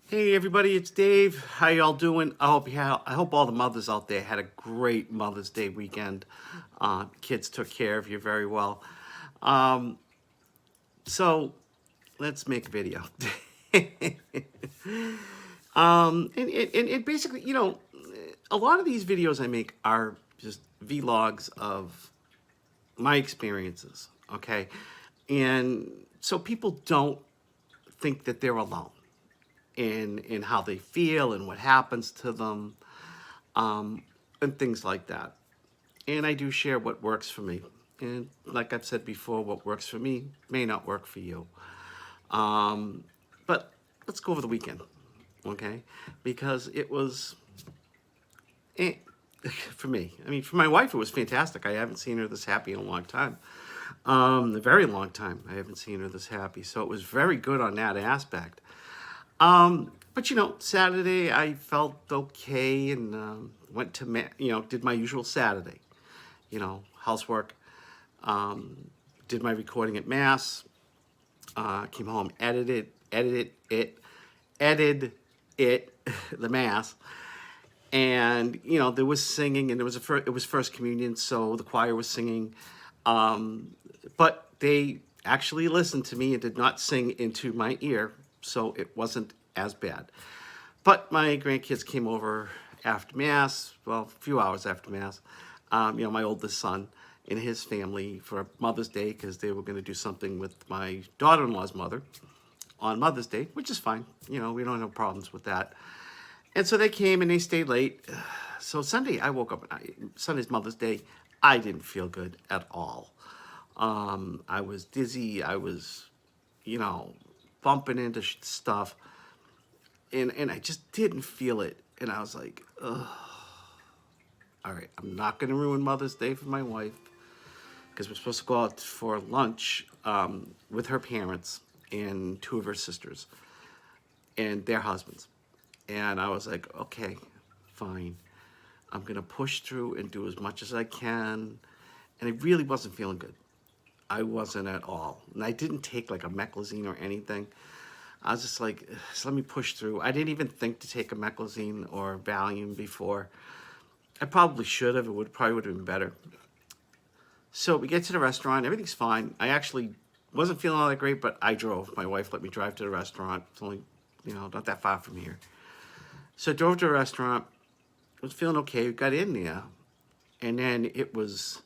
Hey everybody, it's Dave. How y'all doing? I hope all the mothers out there had a great Mother's Day weekend. Kids took care of you very well. Um, so let's make a video. And basically, a lot of these videos I make are just vlogs of my experiences. Okay, and so people don't think that they're alone in how they feel and what happens to them, and things like that. And I do share what works for me. And like I've said before, what works for me may not work for you. Um, but let's go over the weekend, okay? Because it was, eh, for me. I mean, for my wife, it was fantastic. I haven't seen her this happy in a long time. A very long time. I haven't seen her this happy. So it was very good on that aspect. But Saturday I felt okay and went to did my usual Saturday, housework. Did my recording at mass. Came home, edited it, the mass, and there was singing, and it was first communion, so the choir was singing, but they actually listened to me and did not sing into my ear, so it wasn't as bad. But my grandkids came over after mass, well, a few hours after mass. My oldest son and his family for Mother's Day because they were going to do something with my daughter-in-law's mother on Mother's Day, which is fine. We don't have problems with that. And so they came and they stayed late. So Sunday, I woke up. Sunday's Mother's Day. I didn't feel good at all. I was dizzy. I was, bumping into stuff, and I just didn't feel it. And I was like, ugh. All right, I'm not going to ruin Mother's Day for my wife because we're supposed to go out for lunch with her parents and two of her sisters and their husbands. And I was like, okay, fine. I'm going to push through and do as much as I can. And I really wasn't feeling good. I wasn't at all. And I didn't take like a meclizine or anything. I was just like, let me push through. I didn't even think to take a meclizine or Valium before. I probably should have. Probably would have been better. So we get to the restaurant. Everything's fine. I actually wasn't feeling all that great, but I drove. My wife let me drive to the restaurant. It's only, not that far from here. So I drove to the restaurant. I was feeling okay. Got in there, and then it was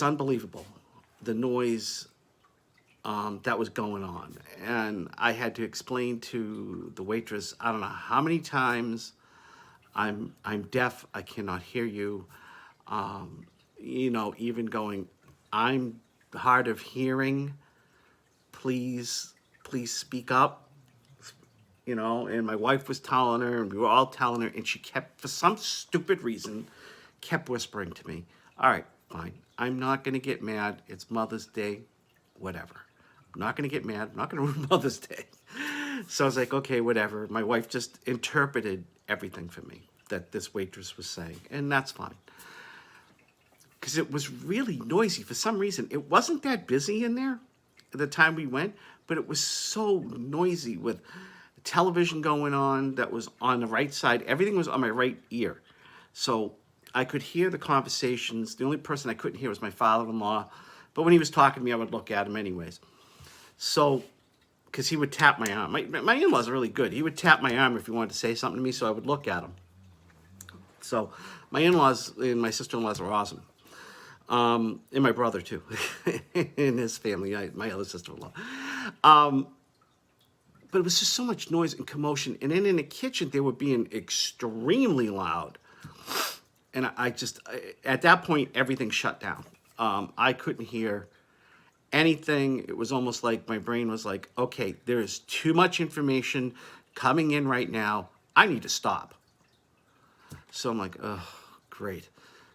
unbelievable, the noise that was going on. And I had to explain to the waitress, I don't know how many times, I'm deaf, I cannot hear you. Even going, I'm hard of hearing, please speak up. And my wife was telling her, and we were all telling her, and she kept, for some stupid reason, kept whispering to me, all right, fine, I'm not going to get mad, it's Mother's Day, whatever. I'm not going to get mad, I'm not going to ruin Mother's Day. So I was like, okay, whatever. My wife just interpreted everything for me that this waitress was saying, and that's fine. Because it was really noisy. For some reason, it wasn't that busy in there at the time we went, but it was so noisy with television going on that was on the right side. Everything was on my right ear. So I could hear the conversations. The only person I couldn't hear was my father-in-law. But when he was talking to me, I would look at him anyways. So, because he would tap my arm. My in-laws are really good. He would tap my arm if he wanted to say something to me, so I would look at him. So my in-laws and my sister-in-laws were awesome. And my brother too, and his family, my other sister-in-law. But it was just so much noise and commotion. And then in the kitchen, they were being extremely loud. And at that point, everything shut down. I couldn't hear anything. It was almost like my brain was like, okay, there is too much information coming in right now. I need to stop. So I'm like, oh, great.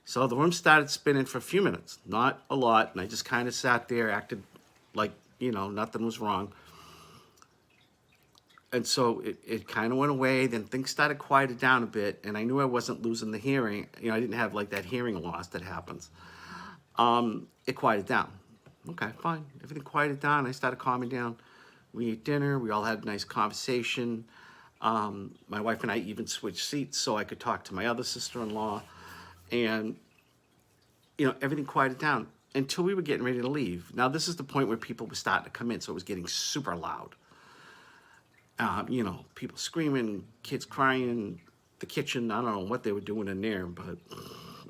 So the room started spinning for a few minutes, not a lot. And I just kind of sat there, acted like, nothing was wrong. And so it kind of went away. Then things started quieted down a bit, and I knew I wasn't losing the hearing. I didn't have like that hearing loss that happens. It quieted down. Okay, fine. Everything quieted down. I started calming down. We ate dinner. We all had a nice conversation. My wife and I even switched seats so I could talk to my other sister-in-law. And, everything quieted down until we were getting ready to leave. Now, this is the point where people were starting to come in, so it was getting super loud. People screaming, kids crying, the kitchen. I don't know what they were doing in there, but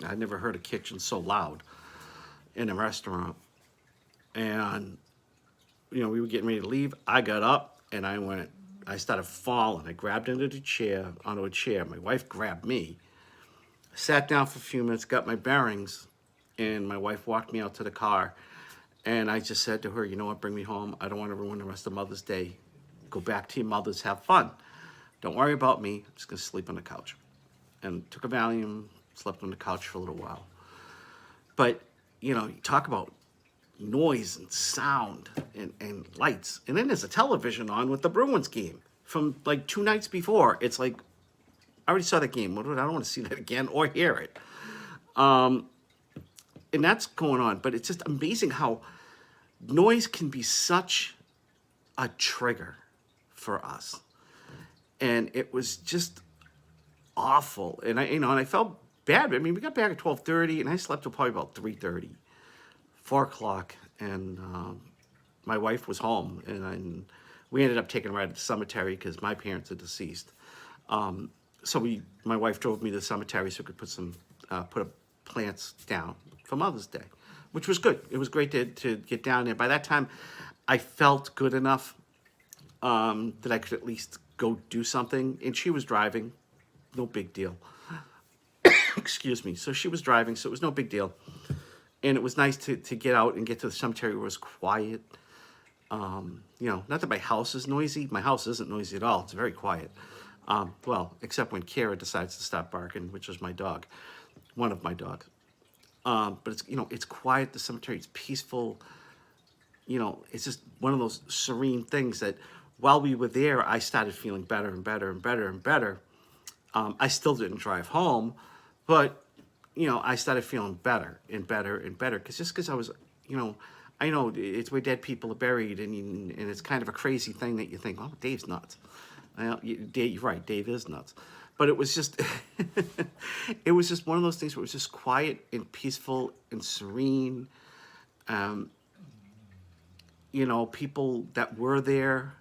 I never heard a kitchen so loud in a restaurant. And, we were getting ready to leave. I got up and I started falling. I grabbed onto a chair. My wife grabbed me. I sat down for a few minutes, got my bearings, and my wife walked me out to the car. And I just said to her, you know what, bring me home. I don't want to ruin the rest of Mother's Day. Go back to your mother's, have fun. Don't worry about me. I'm just going to sleep on the couch. And took a Valium, slept on the couch for a little while. But, you talk about noise and sound and lights. And then there's a television on with the Bruins game from like 2 nights before. It's like, I already saw that game. I don't want to see that again or hear it. And that's going on. But it's just amazing how noise can be such a trigger for us. And it was just awful. And I felt bad. I mean, we got back at 12:30 and I slept till probably about 3:30. 4 o'clock, and my wife was home, and we ended up taking a ride to the cemetery because my parents are deceased. So my wife drove me to the cemetery so we could put plants down for Mother's Day, which was good. It was great to get down there. By that time, I felt good enough that I could at least go do something, and she was driving, no big deal. Excuse me. So she was driving, so it was no big deal. And it was nice to get out and get to the cemetery where it was quiet. Not that my house is noisy. My house isn't noisy at all. It's very quiet. Except when Kara decides to stop barking, which is my dog, one of my dogs. But it's quiet. The cemetery is peaceful. It's just one of those serene things that while we were there, I started feeling better and better and better and better. I still didn't drive home, but I started feeling better and better and better because I was, I know it's where dead people are buried, and it's kind of a crazy thing that you think, oh, Dave's nuts. Well, you're right, Dave is nuts. But it was just, it was just one of those things where it was just quiet and peaceful and serene. People that were there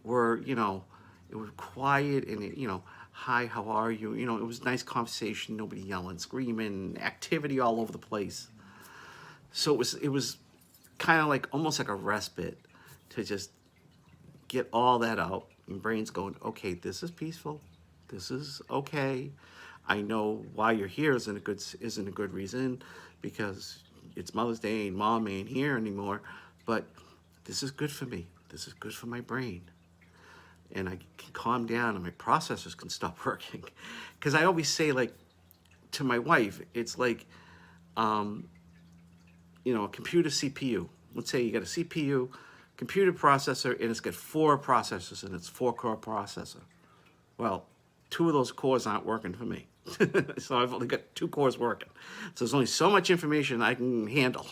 were, it was quiet and, hi, how are you? It was nice conversation, nobody yelling, screaming, activity all over the place. So it was kind of like almost like a respite to just get all that out. Your brain's going, okay, this is peaceful. This is okay. I know why you're here isn't a good reason because it's Mother's Day and Mom ain't here anymore. But this is good for me. This is good for my brain. And I can calm down and my processors can stop working. Because I always say, like, to my wife, it's like, a computer CPU. Let's say you got a CPU, computer processor, and it's got 4 processors, and it's 4-core processor. Well, 2 of those cores aren't working for me. So I've only got 2 cores working. So there's only so much information I can handle.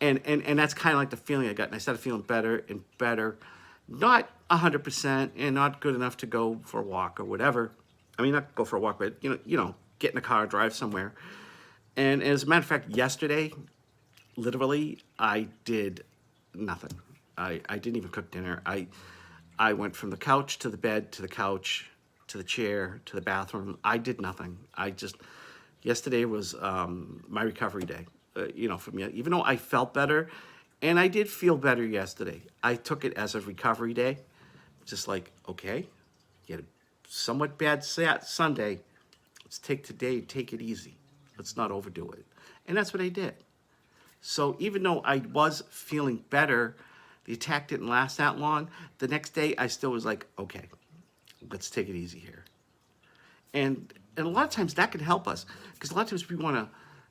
and that's kind of like the feeling I got. And I started feeling better and better. Not 100% and not good enough to go for a walk or whatever. I mean, not go for a walk, but, get in a car, drive somewhere. And as a matter of fact, yesterday, literally, I did nothing. I didn't even cook dinner. I went from the couch to the bed to the couch to the chair to the bathroom. I did nothing. Yesterday was my recovery day, for me. Even though I felt better, and I did feel better yesterday, I took it as a recovery day. Just like, okay, you had a somewhat bad Sunday. Let's take it easy. Let's not overdo it. And that's what I did. So even though I was feeling better, the attack didn't last that long. The next day, I still was like, okay, let's take it easy here. And a lot of times that can help us. Because a lot of times we want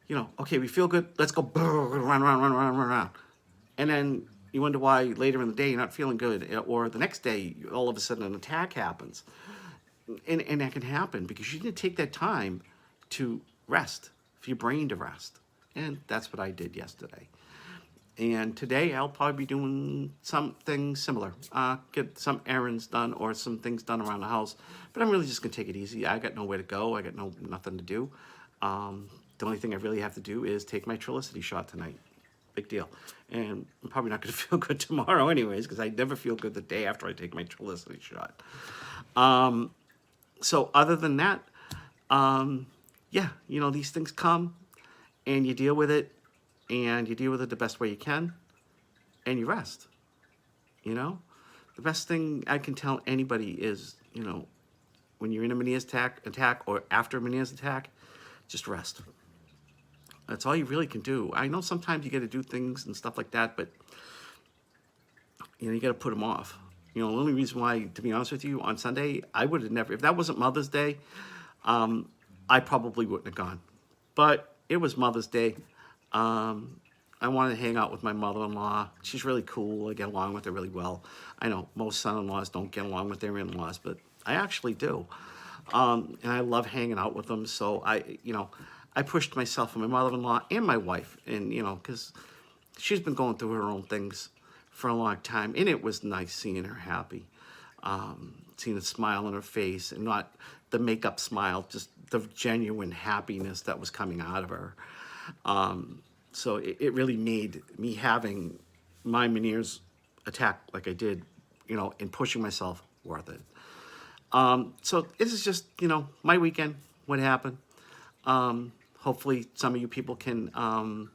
to, okay, we feel good. Let's go run. And then you wonder why later in the day you're not feeling good. Or the next day, all of a sudden an attack happens. And that can happen because you didn't take that time to rest, for your brain to rest. And that's what I did yesterday. And today I'll probably be doing something similar. Get some errands done or some things done around the house. But I'm really just gonna take it easy. I got nowhere to go. I got nothing to do. The only thing I really have to do is take my Trulicity shot tonight. Big deal. And I'm probably not gonna feel good tomorrow anyways, because I never feel good the day after I take my Trulicity shot. So other than that, yeah, these things come and you deal with it, and you deal with it the best way you can, and you rest. You know, the best thing I can tell anybody is, when you're in a Meniere's attack or after a Meniere's attack, just rest. That's all you really can do. I know sometimes you got to do things and stuff like that, but you got to put them off. The only reason why, to be honest with you, on Sunday, I would have never, if that wasn't Mother's Day, I probably wouldn't have gone. But it was Mother's Day. I wanted to hang out with my mother-in-law. She's really cool. I get along with her really well. I know most son-in-laws don't get along with their in-laws, but I actually do. And I love hanging out with them. So I pushed myself and my mother-in-law and my wife, and because she's been going through her own things for a long time, and it was nice seeing her happy, seeing a smile on her face, and not the makeup smile, just the genuine happiness that was coming out of her. So it really made me having my Meniere's attack like I did, and pushing myself worth it. So this is just, my weekend, what happened. Hopefully some of you people can,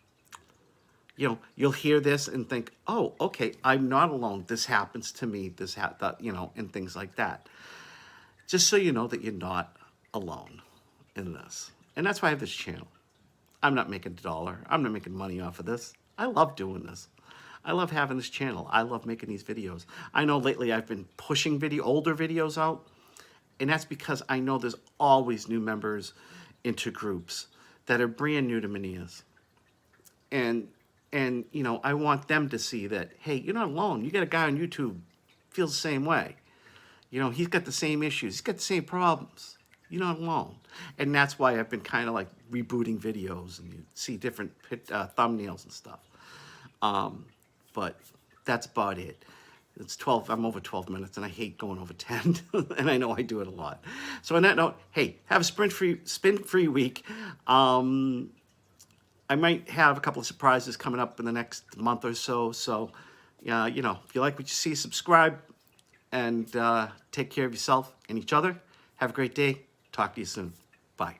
you'll hear this and think, oh, okay, I'm not alone. This happens to me, and things like that. Just so you know that you're not alone in this. And that's why I have this channel. I'm not making a dollar. I'm not making money off of this. I love doing this. I love having this channel. I love making these videos. I know lately I've been pushing older videos out, and that's because I know there's always new members into groups that are brand new to Meniere's. And I want them to see that, hey, you're not alone. You got a guy on YouTube feels the same way. He's got the same issues. He's got the same problems. You're not alone. And that's why I've been kind of like rebooting videos, and you see different thumbnails and stuff. But that's about it. It's 12, I'm over 12 minutes, and I hate going over 10, and I know I do it a lot. So on that note, hey, have a spin-free week. I might have a couple of surprises coming up in the next month or so. So, if you like what you see, subscribe, and take care of yourself and each other. Have a great day. Talk to you soon. Bye.